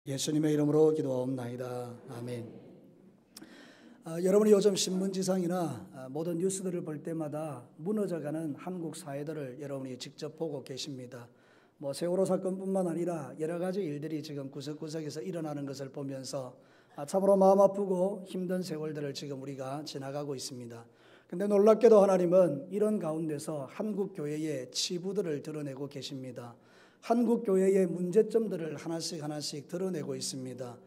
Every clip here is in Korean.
예수님의 이름으로 기도하옵나이다. 아멘. 여러분이 요즘 신문지상이나 모든 뉴스들을 볼 때마다 무너져가는 한국 사회들을 여러분이 직접 보고 계십니다. 세월호 사건뿐만 아니라 여러 가지 일들이 지금 구석구석에서 일어나는 것을 보면서 참으로 마음 아프고 힘든 세월들을 지금 우리가 지나가고 있습니다. 근데 놀랍게도 하나님은 이런 가운데서 한국 교회의 치부들을 드러내고 계십니다. 한국 교회의 문제점들을 하나씩 드러내고 있습니다.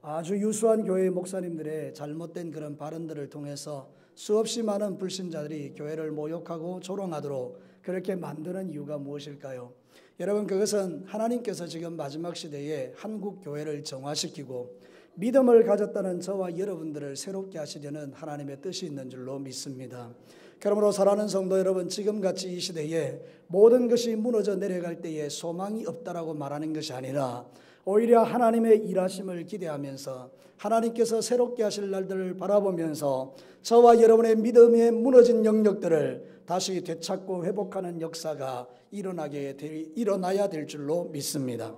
아주 유수한 교회의 목사님들의 잘못된 그런 발언들을 통해서 수없이 많은 불신자들이 교회를 모욕하고 조롱하도록 그렇게 만드는 이유가 무엇일까요? 여러분, 그것은 하나님께서 지금 마지막 시대에 한국 교회를 정화시키고 믿음을 가졌다는 저와 여러분들을 새롭게 하시려는 하나님의 뜻이 있는 줄로 믿습니다. 그러므로 사랑하는 성도 여러분, 지금같이 이 시대에 모든 것이 무너져 내려갈 때에 소망이 없다라고 말하는 것이 아니라 오히려 하나님의 일하심을 기대하면서 하나님께서 새롭게 하실 날들을 바라보면서 저와 여러분의 믿음의 무너진 영역들을 다시 되찾고 회복하는 역사가 일어나야 될 줄로 믿습니다.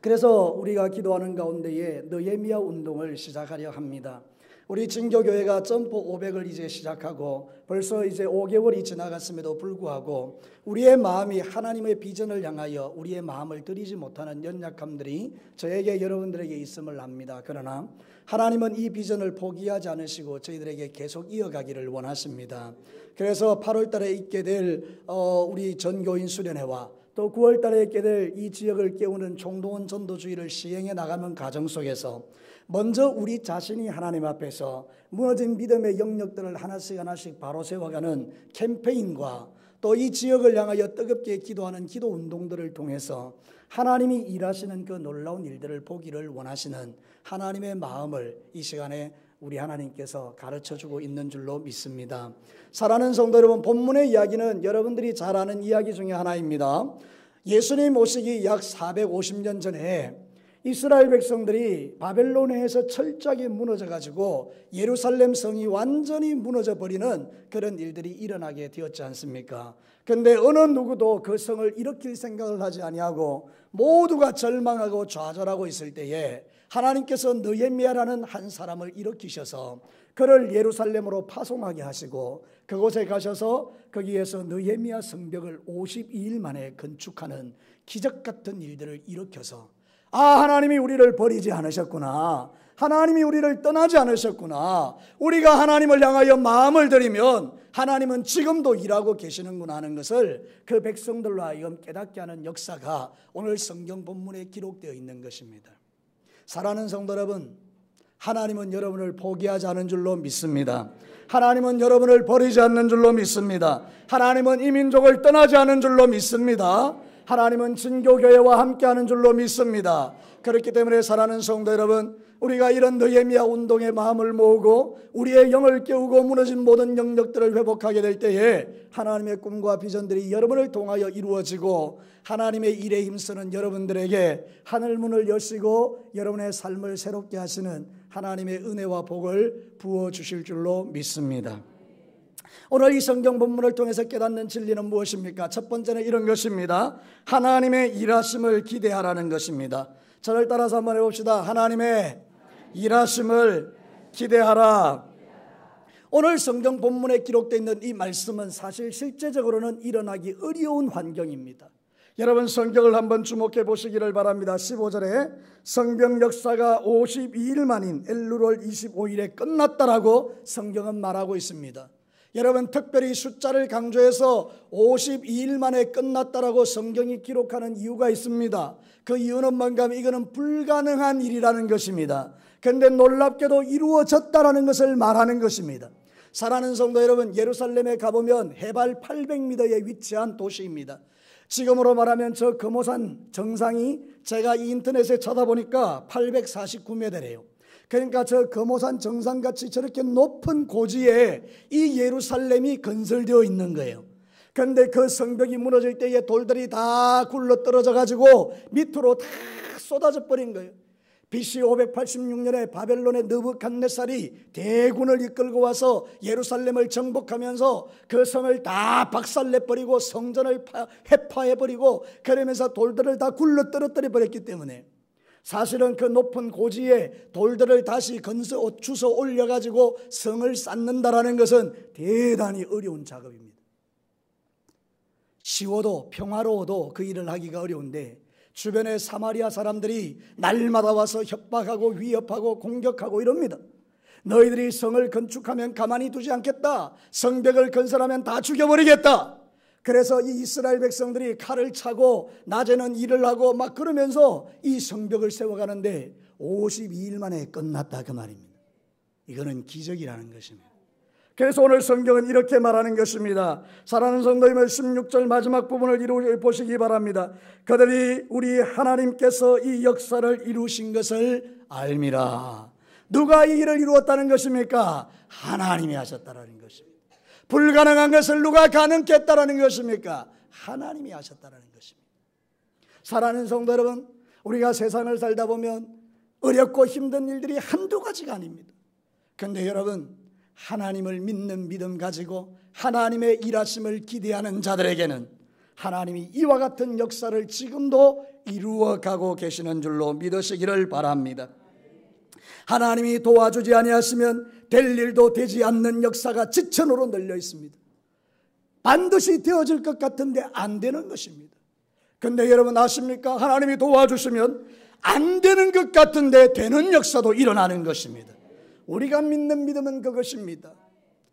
그래서 우리가 기도하는 가운데에 느헤미야 운동을 시작하려 합니다. 우리 진교교회가 점프 500을 이제 시작하고 벌써 이제 5개월이 지나갔음에도 불구하고 우리의 마음이 하나님의 비전을 향하여 우리의 마음을 들이지 못하는 연약함들이 저에게 여러분들에게 있음을 압니다. 그러나 하나님은 이 비전을 포기하지 않으시고 저희들에게 계속 이어가기를 원하십니다. 그래서 8월 달에 있게 될 우리 전교인 수련회와 또 9월 달에 있게 될 이 지역을 깨우는 총동원 전도주의를 시행해 나가는 과정 속에서 먼저 우리 자신이 하나님 앞에서 무너진 믿음의 영역들을 하나씩 바로 세워가는 캠페인과 또 이 지역을 향하여 뜨겁게 기도하는 기도 운동들을 통해서 하나님이 일하시는 그 놀라운 일들을 보기를 원하시는 하나님의 마음을 이 시간에 우리 하나님께서 가르쳐주고 있는 줄로 믿습니다. 사랑하는 성도 여러분, 본문의 이야기는 여러분들이 잘 아는 이야기 중에 하나입니다. 예수님 오시기 약 450년 전에 이스라엘 백성들이 바벨론에서 철저하게 무너져가지고 예루살렘 성이 완전히 무너져버리는 그런 일들이 일어나게 되었지 않습니까? 그런데 어느 누구도 그 성을 일으킬 생각을 하지 아니하고 모두가 절망하고 좌절하고 있을 때에 하나님께서 느헤미야라는 한 사람을 일으키셔서 그를 예루살렘으로 파송하게 하시고 그곳에 가셔서 거기에서 느헤미야 성벽을 52일 만에 건축하는 기적 같은 일들을 일으켜서 하나님이 우리를 버리지 않으셨구나, 하나님이 우리를 떠나지 않으셨구나, 우리가 하나님을 향하여 마음을 들이면 하나님은 지금도 일하고 계시는구나 하는 것을 그 백성들로 하여금 깨닫게 하는 역사가 오늘 성경 본문에 기록되어 있는 것입니다. 사랑하는 성도 여러분, 하나님은 여러분을 포기하지 않은 줄로 믿습니다. 하나님은 여러분을 버리지 않는 줄로 믿습니다. 하나님은 이 민족을 떠나지 않은 줄로 믿습니다. 하나님은 진교교회와 함께하는 줄로 믿습니다. 그렇기 때문에 사랑하는 성도 여러분, 우리가 이런 느헤미야 운동의 마음을 모으고 우리의 영을 깨우고 무너진 모든 영역들을 회복하게 될 때에 하나님의 꿈과 비전들이 여러분을 통하여 이루어지고 하나님의 일에 힘쓰는 여러분들에게 하늘문을 여시고 여러분의 삶을 새롭게 하시는 하나님의 은혜와 복을 부어주실 줄로 믿습니다. 오늘 이 성경 본문을 통해서 깨닫는 진리는 무엇입니까? 첫 번째는 이런 것입니다. 하나님의 일하심을 기대하라는 것입니다. 저를 따라서 한번 해봅시다. 하나님의 일하심을 기대하라. 오늘 성경 본문에 기록되어 있는 이 말씀은 사실 실제적으로는 일어나기 어려운 환경입니다. 여러분, 성경을 한번 주목해 보시기를 바랍니다. 15절에 성경 역사가 52일 만인 엘루월 25일에 끝났다라고 성경은 말하고 있습니다. 여러분, 특별히 숫자를 강조해서 52일 만에 끝났다라고 성경이 기록하는 이유가 있습니다. 그 이유는 뭔가 하면 이거는 불가능한 일이라는 것입니다. 그런데 놀랍게도 이루어졌다라는 것을 말하는 것입니다. 사랑하는 성도 여러분, 예루살렘에 가보면 해발 800m에 위치한 도시입니다. 지금으로 말하면 저 금오산 정상이 제가 인터넷에 쳐다보니까 849m래요. 그러니까 저 금오산 정상같이 저렇게 높은 고지에 이 예루살렘이 건설되어 있는 거예요. 그런데 그 성벽이 무너질 때에 돌들이 다 굴러 떨어져 가지고 밑으로 다 쏟아져 버린 거예요. BC 586년에 바벨론의 느부갓네살이 대군을 이끌고 와서 예루살렘을 정복하면서 그 성을 다 박살내버리고 성전을 해파해버리고 그러면서 돌들을 다 굴러 떨어뜨려 버렸기 때문에 사실은 그 높은 고지에 돌들을 다시 주워 올려가지고 성을 쌓는다라는 것은 대단히 어려운 작업입니다. 쉬워도 평화로워도 그 일을 하기가 어려운데 주변의 사마리아 사람들이 날마다 와서 협박하고 위협하고 공격하고 이럽니다. 너희들이 성을 건축하면 가만히 두지 않겠다. 성벽을 건설하면 다 죽여버리겠다. 그래서 이 이스라엘 백성들이 칼을 차고 낮에는 일을 하고 막 그러면서 이 성벽을 세워가는데 52일 만에 끝났다 그 말입니다. 이거는 기적이라는 것입니다. 그래서 오늘 성경은 이렇게 말하는 것입니다. 사랑하는 성도님들 16절 마지막 부분을 보시기 바랍니다. 그들이 우리 하나님께서 이 역사를 이루신 것을 알미라. 누가 이 일을 이루었다는 것입니까? 하나님이 하셨다라는 것입니다. 불가능한 것을 누가 가능케 했다라는 것입니까? 하나님이 하셨다라는 것입니다. 사랑하는 성도 여러분, 우리가 세상을 살다 보면 어렵고 힘든 일들이 한두 가지가 아닙니다. 그런데 여러분, 하나님을 믿는 믿음 가지고 하나님의 일하심을 기대하는 자들에게는 하나님이 이와 같은 역사를 지금도 이루어가고 계시는 줄로 믿으시기를 바랍니다. 하나님이 도와주지 아니하시면 될 일도 되지 않는 역사가 지천으로 널려 있습니다. 반드시 되어질 것 같은데 안 되는 것입니다. 그런데 여러분 아십니까? 하나님이 도와주시면 안 되는 것 같은데 되는 역사도 일어나는 것입니다. 우리가 믿는 믿음은 그것입니다.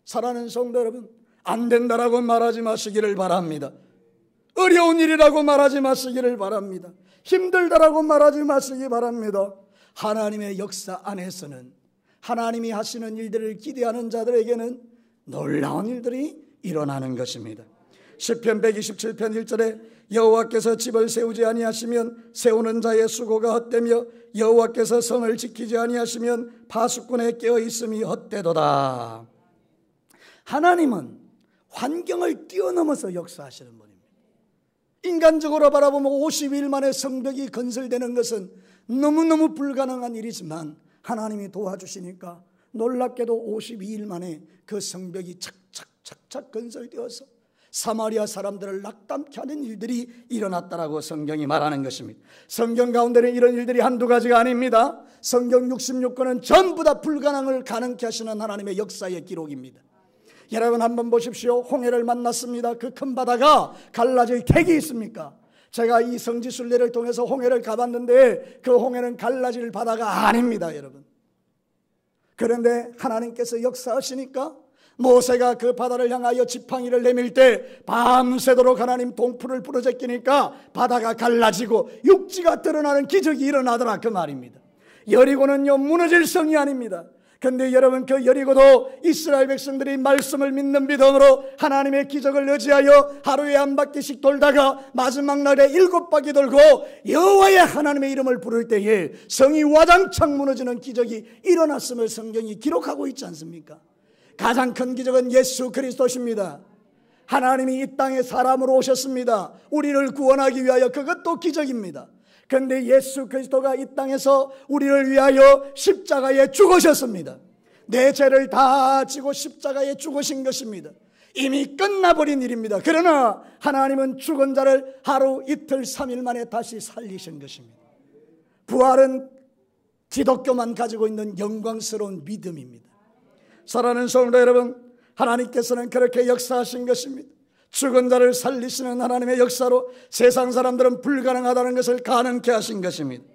사랑하는 성도 여러분, 안 된다라고 말하지 마시기를 바랍니다. 어려운 일이라고 말하지 마시기를 바랍니다. 힘들다라고 말하지 마시기 바랍니다. 하나님의 역사 안에서는 하나님이 하시는 일들을 기대하는 자들에게는 놀라운 일들이 일어나는 것입니다. 시편 127편 1절에 여호와께서 집을 세우지 아니하시면 세우는 자의 수고가 헛되며 여호와께서 성을 지키지 아니하시면 파수꾼의 깨어있음이 헛되도다. 하나님은 환경을 뛰어넘어서 역사하시는 분입니다. 인간적으로 바라보면 50일 만에 성벽이 건설되는 것은 너무너무 불가능한 일이지만 하나님이 도와주시니까 놀랍게도 52일 만에 그 성벽이 착착착착 건설되어서 사마리아 사람들을 낙담케 하는 일들이 일어났다라고 성경이 말하는 것입니다. 성경 가운데는 이런 일들이 한두 가지가 아닙니다. 성경 66권은 전부 다 불가능을 가능케 하시는 하나님의 역사의 기록입니다. 여러분 한번 보십시오. 홍해를 만났습니다. 그 큰 바다가 갈라질 택이 있습니까? 제가 이 성지순례를 통해서 홍해를 가봤는데 그 홍해는 갈라질 바다가 아닙니다, 여러분. 그런데 하나님께서 역사하시니까 모세가 그 바다를 향하여 지팡이를 내밀 때 밤새도록 하나님 동풀을 부러제끼니까 바다가 갈라지고 육지가 드러나는 기적이 일어나더라 그 말입니다. 여리고는요 무너질 성이 아닙니다. 그런데 여러분 그 여리고도 이스라엘 백성들이 말씀을 믿는 믿음으로 하나님의 기적을 의지하여 하루에 한 바퀴씩 돌다가 마지막 날에 7바퀴 돌고 여호와의 하나님의 이름을 부를 때에 성이 와장창 무너지는 기적이 일어났음을 성경이 기록하고 있지 않습니까? 가장 큰 기적은 예수 그리스도십니다. 하나님이 이 땅에 사람으로 오셨습니다. 우리를 구원하기 위하여. 그것도 기적입니다. 그런데 예수 그리스도가 이 땅에서 우리를 위하여 십자가에 죽으셨습니다. 내 죄를 다 지고 십자가에 죽으신 것입니다. 이미 끝나버린 일입니다. 그러나 하나님은 죽은 자를 하루 이틀 3일 만에 다시 살리신 것입니다. 부활은 기독교만 가지고 있는 영광스러운 믿음입니다. 사랑하는 성도 여러분, 하나님께서는 그렇게 역사하신 것입니다. 죽은 자를 살리시는 하나님의 역사로 세상 사람들은 불가능하다는 것을 가능케 하신 것입니다.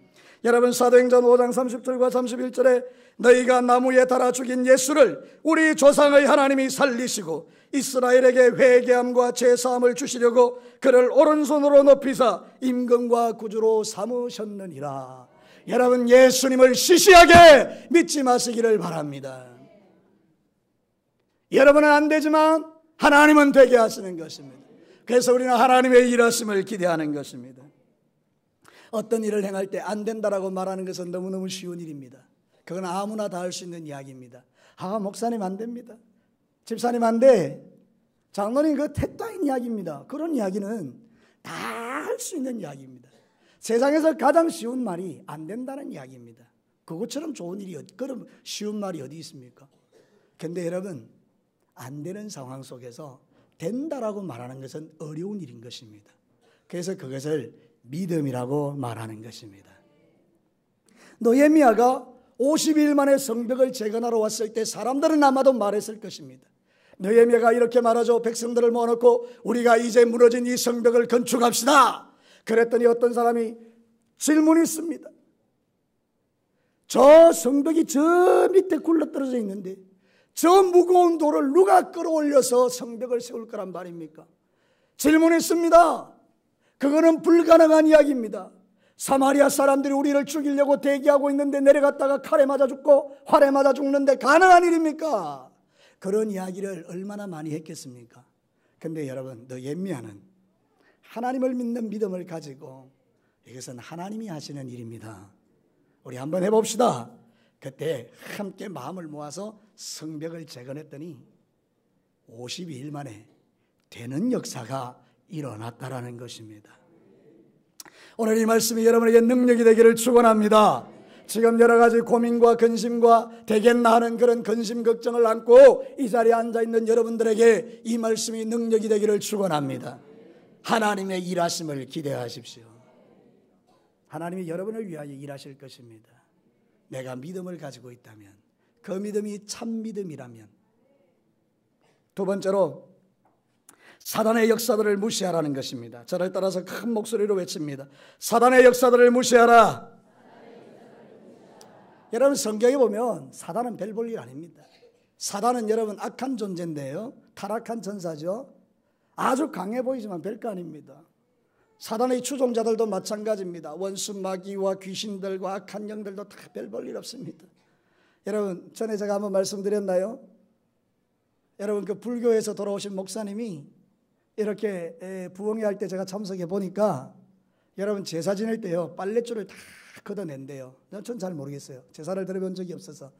여러분 사도행전 5장 30절과 31절에 너희가 나무에 달아 죽인 예수를 우리 조상의 하나님이 살리시고 이스라엘에게 회개함과 제사함을 주시려고 그를 오른손으로 높이사 임금과 구주로 삼으셨느니라. 여러분 예수님을 시시하게 믿지 마시기를 바랍니다. 여러분은 안 되지만 하나님은 되게 하시는 것입니다. 그래서 우리는 하나님의 일하심을 기대하는 것입니다. 어떤 일을 행할 때 안 된다라고 말하는 것은 너무너무 쉬운 일입니다. 그건 아무나 다 할 수 있는 이야기입니다. 목사님 안 됩니다. 집사님 안 돼. 장로님 그 택도 아닌 이야기입니다. 그런 이야기는 다 할 수 있는 이야기입니다. 세상에서 가장 쉬운 말이 안 된다는 이야기입니다. 그것처럼 좋은 일이 그럼 쉬운 말이 어디 있습니까? 그런데 여러분 안 되는 상황 속에서 된다라고 말하는 것은 어려운 일인 것입니다. 그래서 그것을 믿음이라고 말하는 것입니다. 느헤미야가 50일 만에 성벽을 재건하러 왔을 때 사람들은 아마도 말했을 것입니다. 느헤미야가 이렇게 말하죠. 백성들을 모아놓고 우리가 이제 무너진 이 성벽을 건축합시다. 그랬더니 어떤 사람이 질문이 있습니다. 저 성벽이 저 밑에 굴러떨어져 있는데 저 무거운 돌을 누가 끌어올려서 성벽을 세울 거란 말입니까? 질문했습니다. 그거는 불가능한 이야기입니다. 사마리아 사람들이 우리를 죽이려고 대기하고 있는데 내려갔다가 칼에 맞아 죽고 활에 맞아 죽는데 가능한 일입니까? 그런 이야기를 얼마나 많이 했겠습니까? 근데 여러분, 느헤미야는 하나님을 믿는 믿음을 가지고 이것은 하나님이 하시는 일입니다. 우리 한번 해봅시다. 그때 함께 마음을 모아서 성벽을 재건했더니 52일 만에 되는 역사가 일어났다라는 것입니다. 오늘 이 말씀이 여러분에게 능력이 되기를 축원합니다. 지금 여러 가지 고민과 근심과 되겠나 하는 그런 근심 걱정을 안고 이 자리에 앉아있는 여러분들에게 이 말씀이 능력이 되기를 축원합니다. 하나님의 일하심을 기대하십시오. 하나님이 여러분을 위하여 일하실 것입니다. 내가 믿음을 가지고 있다면, 그 믿음이 참 믿음이라면. 두 번째로 사단의 역사들을 무시하라는 것입니다. 저를 따라서 큰 목소리로 외칩니다. 사단의 역사들을 무시하라. 여러분, 성경에 보면 사단은 별 볼 일 아닙니다. 사단은 여러분 악한 존재인데요, 타락한 전사죠. 아주 강해 보이지만 별거 아닙니다. 사단의 추종자들도 마찬가지입니다. 원수 마귀와 귀신들과 악한 영들도 다 별 볼 일 없습니다. 여러분, 전에 제가 한번 말씀드렸나요? 여러분, 그 불교에서 돌아오신 목사님이 이렇게 부흥회 할 때 제가 참석해 보니까 여러분, 제사 지낼 때요, 빨랫줄을 다 걷어낸대요. 전 잘 모르겠어요. 제사를 드려본 적이 없어서.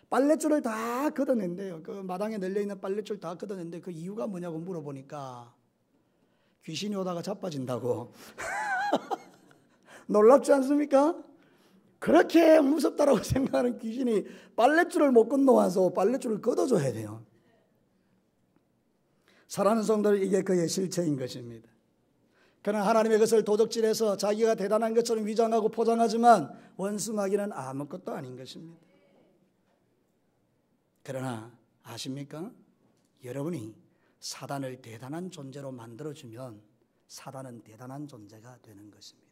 빨랫줄을 다 걷어낸대요. 그 마당에 널려있는 빨랫줄 다 걷어낸대. 그 이유가 뭐냐고 물어보니까 귀신이 오다가 자빠진다고. 놀랍지 않습니까? 그렇게 무섭다라고 생각하는 귀신이 빨랫줄을 못 건너와서 빨랫줄을 걷어줘야 돼요. 사랑하는 성도들, 이게 그의 실체인 것입니다. 그러나 하나님의 것을 도적질해서 자기가 대단한 것처럼 위장하고 포장하지만 원수 마귀는 아무것도 아닌 것입니다. 그러나 아십니까? 여러분이 사단을 대단한 존재로 만들어주면 사단은 대단한 존재가 되는 것입니다.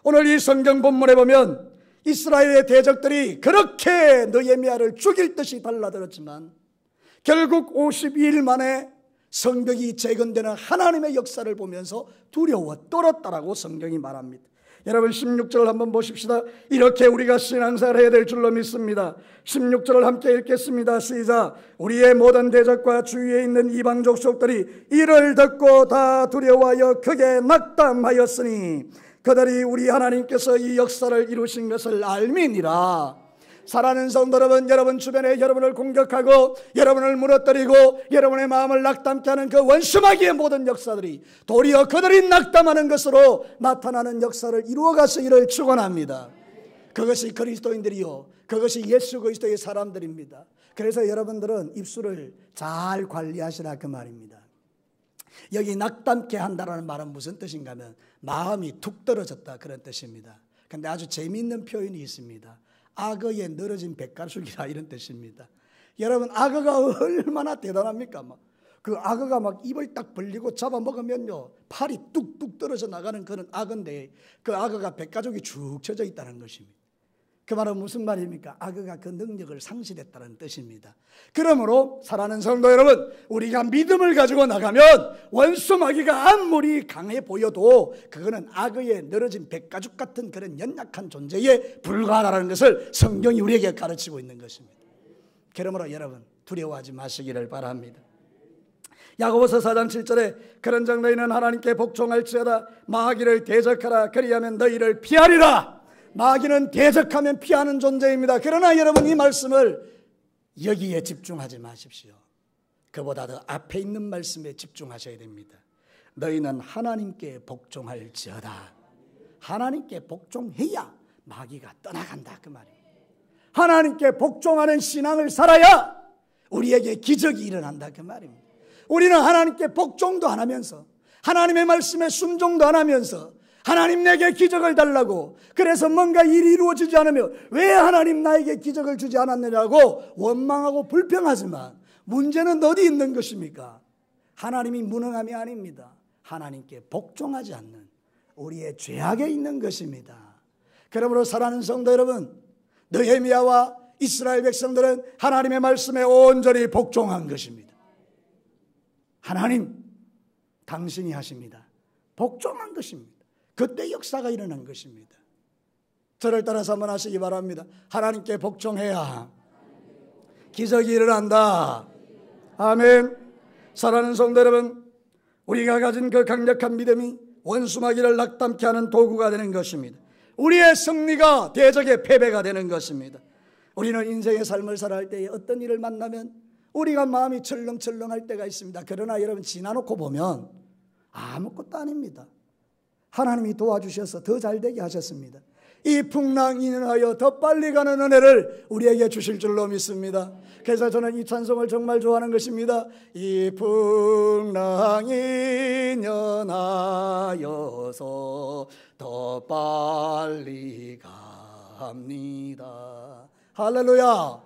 오늘 이 성경 본문에 보면 이스라엘의 대적들이 그렇게 느헤미야를 죽일 듯이 달라들었지만 결국 52일 만에 성벽이 재건되는 하나님의 역사를 보면서 두려워 떨었다라고 성경이 말합니다. 여러분, 16절을 한번 보십시다. 이렇게 우리가 신앙생활을 해야 될 줄로 믿습니다. 16절을 함께 읽겠습니다. 시작. 우리의 모든 대적과 주위에 있는 이방 족속들이 이를 듣고 다 두려워하여 크게 낙담하였으니 그들이 우리 하나님께서 이 역사를 이루신 것을 알미니라. 사랑하는 성도 여러분, 여러분 주변에 여러분을 공격하고 여러분을 무너뜨리고 여러분의 마음을 낙담케 하는 그 원수마귀의 모든 역사들이 도리어 그들이 낙담하는 것으로 나타나는 역사를 이루어가시기를 축원합니다. 그것이 그리스도인들이요, 그것이 예수 그리스도의 사람들입니다. 그래서 여러분들은 입술을 잘 관리하시라 그 말입니다. 여기 낙담케 한다는 말은 무슨 뜻인가 하면 마음이 툭 떨어졌다 그런 뜻입니다. 그런데 아주 재미있는 표현이 있습니다. 악어의 늘어진 백가죽이라 이런 뜻입니다. 여러분, 악어가 얼마나 대단합니까? 그 악어가 막 입을 딱 벌리고 잡아먹으면요, 팔이 뚝뚝 떨어져 나가는 그런 악어인데 그 악어가 백가죽이 축 쳐져 있다는 것입니다. 그 말은 무슨 말입니까? 악어가 그 능력을 상실했다는 뜻입니다. 그러므로 사랑하는 성도 여러분, 우리가 믿음을 가지고 나가면 원수 마귀가 아무리 강해 보여도 그거는 악어의 늘어진 백가죽 같은 그런 연약한 존재에 불과하다는 것을 성경이 우리에게 가르치고 있는 것입니다. 그러므로 여러분, 두려워하지 마시기를 바랍니다. 야고보서 4장 7절에 그런 적 너희는 하나님께 복종할지어다 마귀를 대적하라 그리하면 너희를 피하리라. 마귀는 대적하면 피하는 존재입니다. 그러나 여러분, 이 말씀을 여기에 집중하지 마십시오. 그보다 더 앞에 있는 말씀에 집중하셔야 됩니다. 너희는 하나님께 복종할지어다. 하나님께 복종해야 마귀가 떠나간다 그 말이에요. 하나님께 복종하는 신앙을 살아야 우리에게 기적이 일어난다 그 말입니다. 우리는 하나님께 복종도 안 하면서 하나님의 말씀에 순종도 안 하면서 하나님 내게 기적을 달라고, 그래서 뭔가 일이 이루어지지 않으며 왜 하나님 나에게 기적을 주지 않았느냐고 원망하고 불평하지만 문제는 어디 있는 것입니까? 하나님이 무능함이 아닙니다. 하나님께 복종하지 않는 우리의 죄악에 있는 것입니다. 그러므로 사랑하는 성도 여러분, 느헤미야와 이스라엘 백성들은 하나님의 말씀에 온전히 복종한 것입니다. 하나님, 당신이 하십니다. 복종한 것입니다. 그때 역사가 일어난 것입니다. 저를 따라서 한번 하시기 바랍니다. 하나님께 복종해야 기적이 일어난다. 아멘. 사랑하는 성도 여러분, 우리가 가진 그 강력한 믿음이 원수마귀를 낙담케 하는 도구가 되는 것입니다. 우리의 승리가 대적의 패배가 되는 것입니다. 우리는 인생의 삶을 살아갈 때에 어떤 일을 만나면 우리가 마음이 철렁철렁할 때가 있습니다. 그러나 여러분, 지나놓고 보면 아무것도 아닙니다. 하나님이 도와주셔서 더 잘되게 하셨습니다. 이 풍랑이 인하여 더 빨리 가는 은혜를 우리에게 주실 줄로 믿습니다. 그래서 저는 이 찬송을 정말 좋아하는 것입니다. 이 풍랑이 인하여서 더 빨리 갑니다. 할렐루야.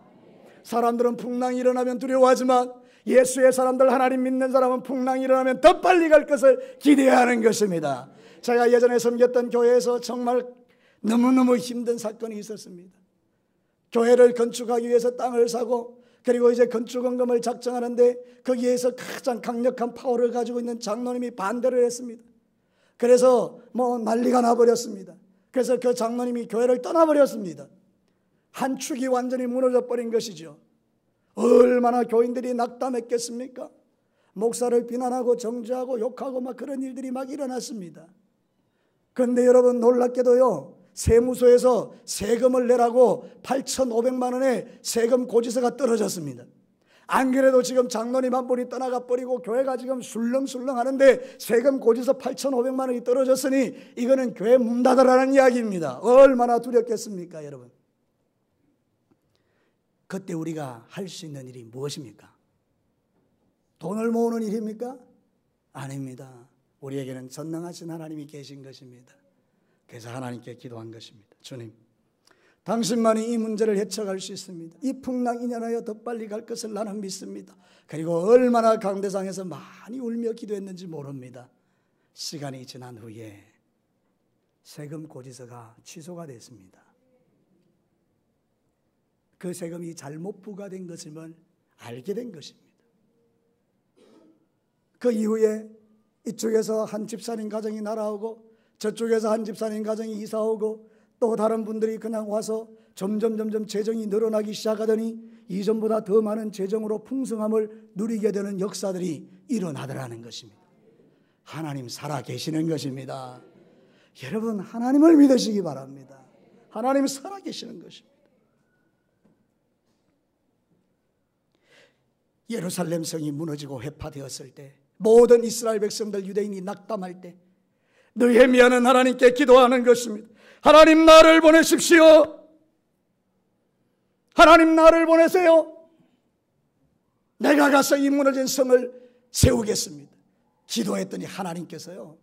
사람들은 풍랑이 일어나면 두려워하지만 예수의 사람들, 하나님 믿는 사람은 풍랑이 일어나면 더 빨리 갈 것을 기대하는 것입니다. 제가 예전에 섬겼던 교회에서 정말 너무너무 힘든 사건이 있었습니다. 교회를 건축하기 위해서 땅을 사고, 그리고 이제 건축원금을 작정하는데 거기에서 가장 강력한 파워를 가지고 있는 장로님이 반대를 했습니다. 그래서 난리가 나버렸습니다. 그래서 그 장로님이 교회를 떠나버렸습니다. 한 축이 완전히 무너져 버린 것이죠. 얼마나 교인들이 낙담했겠습니까? 목사를 비난하고 정죄하고 욕하고 막 그런 일들이 막 일어났습니다. 그런데 여러분, 놀랍게도요, 세무서에서 세금을 내라고 8,500만 원의 세금 고지서가 떨어졌습니다. 안 그래도 지금 장로님 한 분이 떠나가 버리고 교회가 지금 술렁술렁 하는데 세금 고지서 8,500만 원이 떨어졌으니 이거는 교회 문 닫으라는 이야기입니다. 얼마나 두렵겠습니까, 여러분? 그때 우리가 할 수 있는 일이 무엇입니까? 돈을 모으는 일입니까? 아닙니다. 우리에게는 전능하신 하나님이 계신 것입니다. 그래서 하나님께 기도한 것입니다. 주님, 당신만이 이 문제를 헤쳐갈 수 있습니다. 이 풍랑이 인하여 더 빨리 갈 것을 나는 믿습니다. 그리고 얼마나 강대상에서 많이 울며 기도했는지 모릅니다. 시간이 지난 후에 세금 고지서가 취소가 됐습니다. 그 세금이 잘못 부과된 것임을 알게 된 것입니다. 그 이후에 이쪽에서 한 집사님 가정이 날아오고 저쪽에서 한 집사님 가정이 이사오고 또 다른 분들이 그냥 와서 점점 재정이 늘어나기 시작하더니 이전보다 더 많은 재정으로 풍성함을 누리게 되는 역사들이 일어나더라는 것입니다. 하나님 살아 계시는 것입니다. 여러분, 하나님을 믿으시기 바랍니다. 하나님 살아 계시는 것입니다. 예루살렘 성이 무너지고 회파되었을 때, 모든 이스라엘 백성들, 유대인이 낙담할 때 느헤미야는 하나님께 기도하는 것입니다. 하나님, 나를 보내십시오. 하나님, 나를 보내세요. 내가 가서 이 무너진 성을 세우겠습니다. 기도했더니 하나님께서요,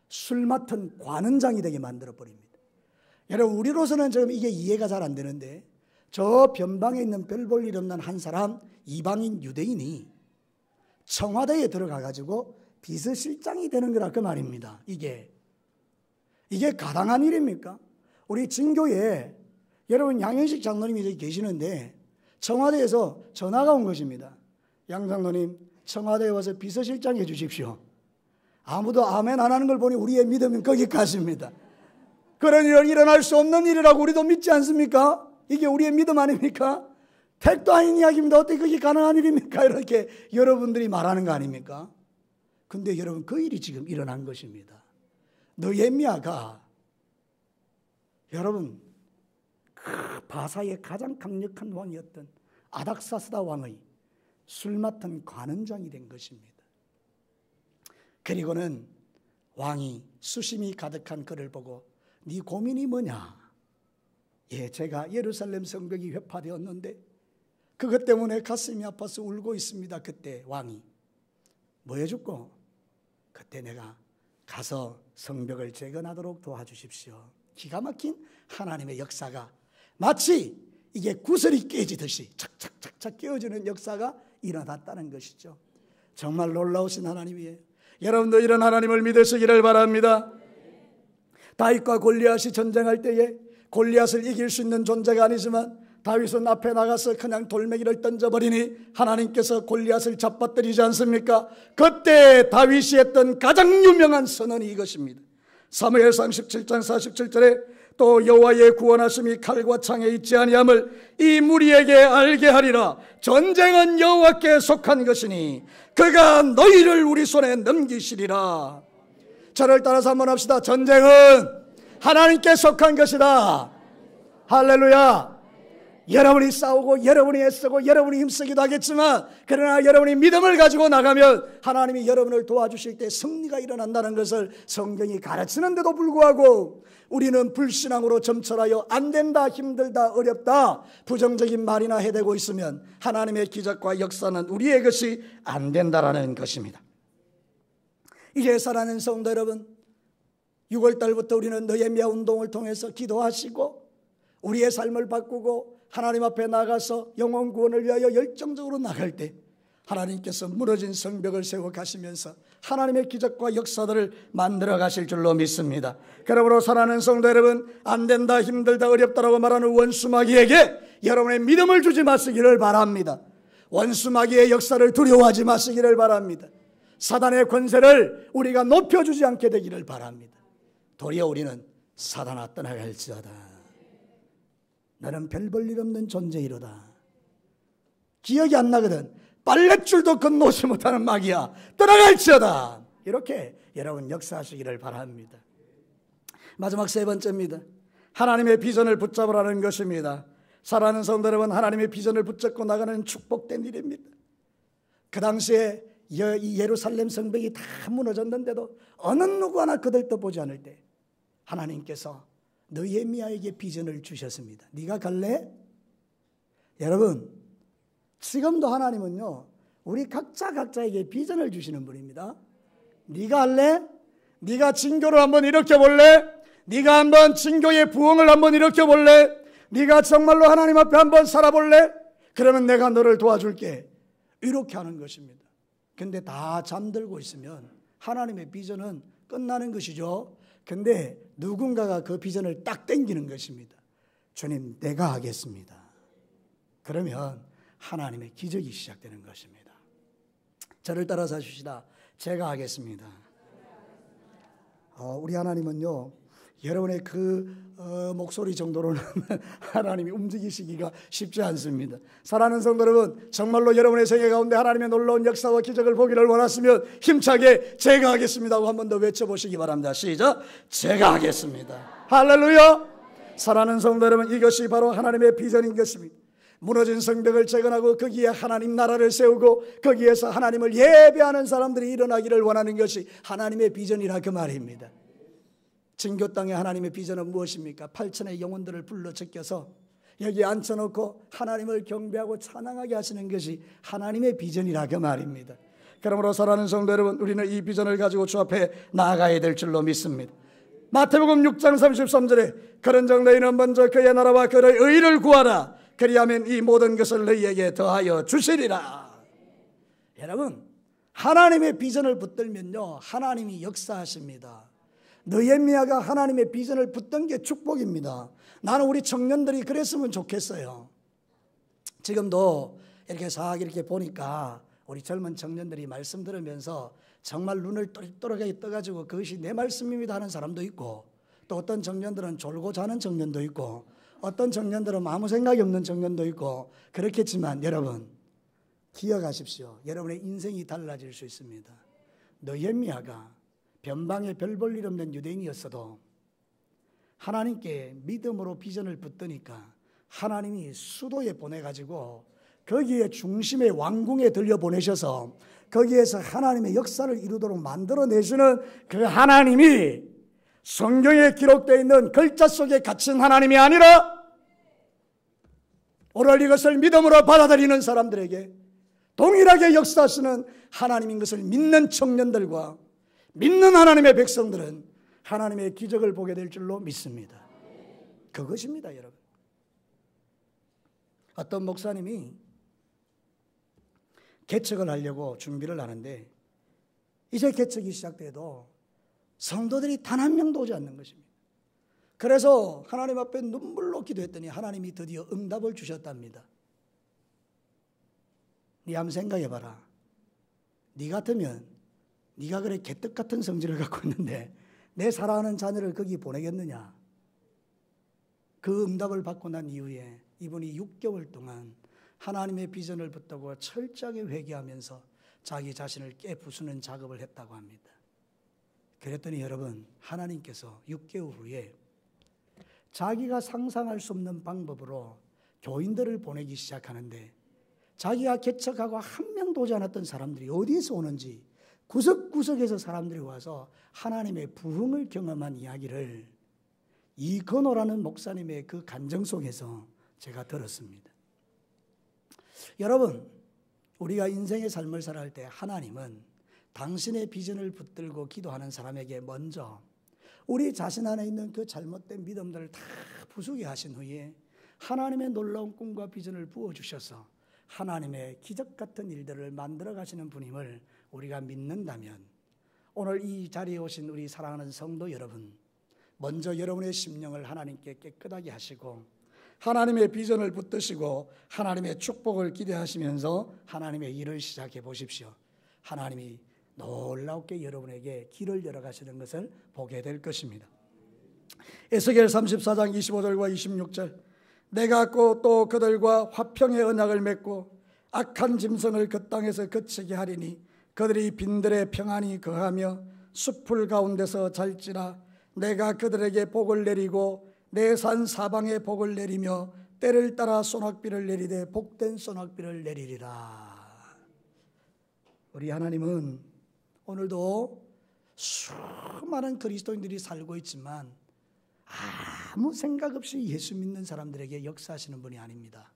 술 맡은 관원장이 되게 만들어 버립니다. 여러분, 우리로서는 지금 이게 이해가 잘 안 되는데, 저 변방에 있는 별 볼 일 없는 한 사람, 이방인 유대인이 청와대에 들어가 가지고 비서실장이 되는 거라 그 말입니다. 이게 가당한 일입니까? 우리 진교에 여러분, 양현식 장로님이 저기 계시는데 청와대에서 전화가 온 것입니다. 양 장로님, 청와대에 와서 비서실장 해 주십시오. 아무도 아멘 안 하는 걸 보니 우리의 믿음은 거기까지입니다. 그런 일은 일어날 수 없는 일이라고 우리도 믿지 않습니까? 이게 우리의 믿음 아닙니까? 택도 아닌 이야기입니다. 어떻게 그게 가능한 일입니까? 이렇게 여러분들이 말하는 거 아닙니까? 근데 여러분, 그 일이 지금 일어난 것입니다. 느헤미야가 여러분, 그 바사의 가장 강력한 왕이었던 아닥사스다 왕의 술 맡은 관원장이 된 것입니다. 그리고는 왕이 수심이 가득한 그를 보고 네 고민이 뭐냐? 예, 제가 예루살렘 성벽이 회파되었는데 그것 때문에 가슴이 아파서 울고 있습니다. 그때 왕이 뭐 해줄고? 그때 내가 가서 성벽을 재건하도록 도와주십시오. 기가 막힌 하나님의 역사가 마치 이게 구슬이 깨지듯이 착착착착 깨어지는 역사가 일어났다는 것이죠. 정말 놀라우신 하나님이에요. 여러분도 이런 하나님을 믿으시기를 바랍니다. 다윗과 골리앗이 전쟁할 때에 골리앗을 이길 수 있는 존재가 아니지만 다윗은 앞에 나가서 그냥 돌멩이를 던져버리니 하나님께서 골리앗을 잡아뜨리지 않습니까? 그때 다윗이 했던 가장 유명한 선언이 이것입니다. 사무엘상 17장 47절에 또 여호와의 구원하심이 칼과 창에 있지 아니함을 이 무리에게 알게 하리라. 전쟁은 여호와께 속한 것이니 그가 너희를 우리 손에 넘기시리라. 저를 따라서 한번 합시다. 전쟁은 하나님께 속한 것이다. 할렐루야. 여러분이 싸우고 여러분이 애쓰고 여러분이 힘쓰기도 하겠지만 그러나 여러분이 믿음을 가지고 나가면 하나님이 여러분을 도와주실 때 승리가 일어난다는 것을 성경이 가르치는데도 불구하고 우리는 불신앙으로 점철하여 안 된다, 힘들다, 어렵다 부정적인 말이나 해대고 있으면 하나님의 기적과 역사는 우리의 것이 안 된다라는 것입니다. 이제 사랑하는 성도 여러분, 6월달부터 우리는 느헤미야 운동을 통해서 기도하시고 우리의 삶을 바꾸고 하나님 앞에 나가서 영혼 구원을 위하여 열정적으로 나갈 때 하나님께서 무너진 성벽을 세워 가시면서 하나님의 기적과 역사들을 만들어 가실 줄로 믿습니다. 그러므로 사랑하는 성도 여러분, 안 된다, 힘들다, 어렵다라고 말하는 원수마귀에게 여러분의 믿음을 주지 마시기를 바랍니다. 원수마귀의 역사를 두려워하지 마시기를 바랍니다. 사단의 권세를 우리가 높여주지 않게 되기를 바랍니다. 도리어 우리는 사단아 떠나갈지어다. 나는 별 볼 일 없는 존재이로다. 기억이 안 나거든. 빨랫줄도 건너오지 못하는 마귀야. 떠나갈지어다. 이렇게 여러분 역사하시기를 바랍니다. 마지막 세 번째입니다. 하나님의 비전을 붙잡으라는 것입니다. 사랑하는 성도 여러분, 하나님의 비전을 붙잡고 나가는 축복된 일입니다. 그 당시에 예루살렘 성벽이 다 무너졌는데도 어느 누구 하나 거들떠보지 않을 때 하나님께서 느헤미야에게 비전을 주셨습니다. 네가 갈래? 여러분, 지금도 하나님은요 우리 각자에게 비전을 주시는 분입니다. 네가 할래? 네가 진교를 한번 일으켜볼래? 네가 한번 진교의 부흥을 한번 일으켜볼래? 네가 정말로 하나님 앞에 한번 살아볼래? 그러면 내가 너를 도와줄게. 이렇게 하는 것입니다. 근데 다 잠들고 있으면 하나님의 비전은 끝나는 것이죠. 근데 누군가가 그 비전을 딱 당기는 것입니다. 주님, 내가 하겠습니다. 그러면 하나님의 기적이 시작되는 것입니다. 저를 따라서 하십시다. 제가 하겠습니다. 우리 하나님은요 여러분의 그 목소리 정도로는 하나님이 움직이시기가 쉽지 않습니다. 사랑하는 성도 여러분, 정말로 여러분의 생애 가운데 하나님의 놀라운 역사와 기적을 보기를 원하시면 힘차게 제가 하겠습니다 하고 한 번 더 외쳐보시기 바랍니다. 시작. 제가 하겠습니다. 할렐루야. 사랑하는 성도 여러분, 이것이 바로 하나님의 비전인 것입니다. 무너진 성벽을 재건하고 거기에 하나님 나라를 세우고 거기에서 하나님을 예배하는 사람들이 일어나기를 원하는 것이 하나님의 비전이라 그 말입니다. 진교 땅의 하나님의 비전은 무엇입니까? 8천의 영혼들을 불러 제껴서 여기 앉혀놓고 하나님을 경배하고 찬양하게 하시는 것이 하나님의 비전이라 그 말입니다. 그러므로 사랑하는 성도 여러분, 우리는 이 비전을 가지고 주 앞에 나아가야 될 줄로 믿습니다. 마태복음 6장 33절에 그런즉 너희는 먼저 그의 나라와 그의 의를 구하라. 그리하면 이 모든 것을 너희에게 더하여 주시리라. 여러분, 하나님의 비전을 붙들면요 하나님이 역사하십니다. 느헤미야가 하나님의 비전을 붙든 게 축복입니다. 나는 우리 청년들이 그랬으면 좋겠어요. 지금도 이렇게 싹 이렇게 보니까 우리 젊은 청년들이 말씀 들으면서 정말 눈을 또렷하게 떠가지고 그것이 내 말씀입니다 하는 사람도 있고, 또 어떤 청년들은 졸고 자는 청년도 있고, 어떤 청년들은 아무 생각이 없는 청년도 있고 그렇겠지만 여러분 기억하십시오. 여러분의 인생이 달라질 수 있습니다. 느헤미야가 변방에 별 볼 일 없는 유대인이었어도 하나님께 믿음으로 비전을 붙드니까 하나님이 수도에 보내가지고 거기에 중심의 왕궁에 들려보내셔서 거기에서 하나님의 역사를 이루도록 만들어내시는 그 하나님이 성경에 기록되어 있는 글자 속에 갇힌 하나님이 아니라 오늘 이것을 믿음으로 받아들이는 사람들에게 동일하게 역사하시는 하나님인 것을 믿는 청년들과 믿는 하나님의 백성들은 하나님의 기적을 보게 될 줄로 믿습니다. 그것입니다, 여러분. 어떤 목사님이 개척을 하려고 준비를 하는데 이제 개척이 시작돼도 성도들이 단 한 명도 오지 않는 것입니다. 그래서 하나님 앞에 눈물로 기도했더니 하나님이 드디어 응답을 주셨답니다. 네 한번 생각해봐라. 네 같으면 네가 그래 개떡 같은 성질을 갖고 있는데 내 사랑하는 자녀를 거기 보내겠느냐. 그 응답을 받고 난 이후에 이분이 6개월 동안 하나님의 비전을 붙들고 철저하게 회개하면서 자기 자신을 깨부수는 작업을 했다고 합니다. 그랬더니 여러분, 하나님께서 6개월 후에 자기가 상상할 수 없는 방법으로 교인들을 보내기 시작하는데 자기가 개척하고 한 명도 오지 않았던 사람들이 어디에서 오는지 구석구석에서 사람들이 와서 하나님의 부흥을 경험한 이야기를 이건호라는 목사님의 그 간증 속에서 제가 들었습니다. 여러분, 우리가 인생의 삶을 살아갈 때 하나님은 당신의 비전을 붙들고 기도하는 사람에게 먼저 우리 자신 안에 있는 그 잘못된 믿음들을 다 부수게 하신 후에 하나님의 놀라운 꿈과 비전을 부어주셔서 하나님의 기적 같은 일들을 만들어 가시는 분임을 우리가 믿는다면 오늘 이 자리에 오신 우리 사랑하는 성도 여러분, 먼저 여러분의 심령을 하나님께 깨끗하게 하시고 하나님의 비전을 붙드시고 하나님의 축복을 기대하시면서 하나님의 일을 시작해 보십시오. 하나님이 놀랍게 여러분에게 길을 열어가시는 것을 보게 될 것입니다. 에스겔 34장 25절과 26절, 내가 또 그들과 화평의 언약을 맺고 악한 짐승을 그 땅에서 거치게 하리니 그들이 빈들에 평안히 거하며 숲풀 가운데서 잘지라. 내가 그들에게 복을 내리고 내 산 사방에 복을 내리며 때를 따라 소낙비를 내리되 복된 소낙비를 내리리라. 우리 하나님은 오늘도 수많은 그리스도인들이 살고 있지만 아무 생각 없이 예수 믿는 사람들에게 역사하시는 분이 아닙니다.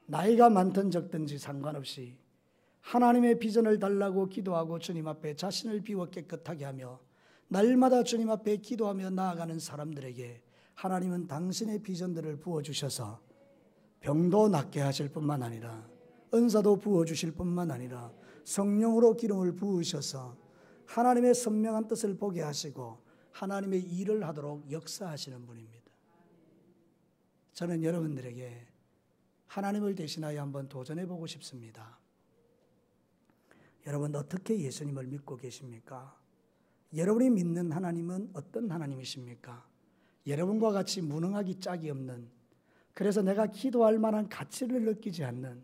나이가 많든 적든지 상관없이 하나님의 비전을 달라고 기도하고 주님 앞에 자신을 비워 깨끗하게 하며 날마다 주님 앞에 기도하며 나아가는 사람들에게 하나님은 당신의 비전들을 부어주셔서 병도 낫게 하실 뿐만 아니라 은사도 부어주실 뿐만 아니라 성령으로 기름을 부으셔서 하나님의 선명한 뜻을 보게 하시고 하나님의 일을 하도록 역사하시는 분입니다. 저는 여러분들에게 하나님을 대신하여 한번 도전해 보고 싶습니다. 여러분, 어떻게 예수님을 믿고 계십니까? 여러분이 믿는 하나님은 어떤 하나님이십니까? 여러분과 같이 무능하기 짝이 없는, 그래서 내가 기도할 만한 가치를 느끼지 않는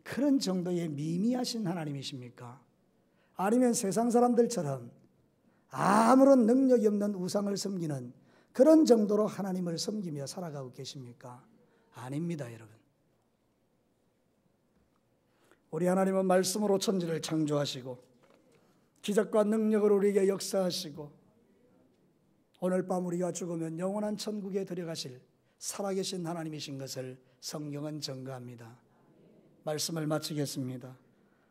그런 정도의 미미하신 하나님이십니까? 아니면 세상 사람들처럼 아무런 능력이 없는 우상을 섬기는 그런 정도로 하나님을 섬기며 살아가고 계십니까? 아닙니다, 여러분. 우리 하나님은 말씀으로 천지를 창조하시고 기적과 능력으로 우리에게 역사하시고 오늘 밤 우리가 죽으면 영원한 천국에 들어가실 살아계신 하나님이신 것을 성경은 증거합니다. 말씀을 마치겠습니다.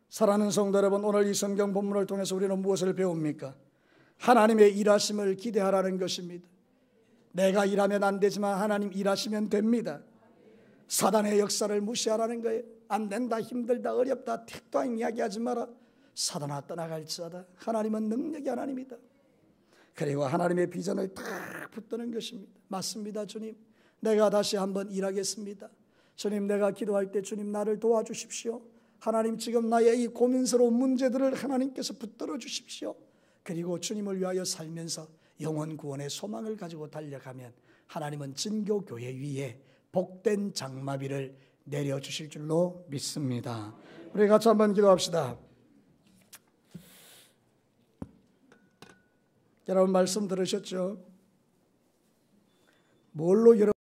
사랑하는 성도 여러분, 오늘 이 성경 본문을 통해서 우리는 무엇을 배웁니까? 하나님의 일하심을 기대하라는 것입니다. 내가 일하면 안 되지만 하나님 일하시면 됩니다. 사단의 역사를 무시하라는 거예요. 안 된다, 힘들다, 어렵다, 택도 아닌 이야기하지 마라. 사단아 떠나갈지어다. 하나님은 능력의 하나님이다. 그리고 하나님의 비전을 다 붙드는 것입니다. 맞습니다, 주님. 내가 다시 한번 일하겠습니다. 주님, 내가 기도할 때 주님 나를 도와주십시오. 하나님, 지금 나의 이 고민스러운 문제들을 하나님께서 붙들어 주십시오. 그리고 주님을 위하여 살면서 영혼 구원의 소망을 가지고 달려가면 하나님은 진교교회 위에 복된 장마비를 내려주실 줄로 믿습니다. 우리 같이 한번 기도합시다. 여러분 말씀 들으셨죠? 뭘로 여러분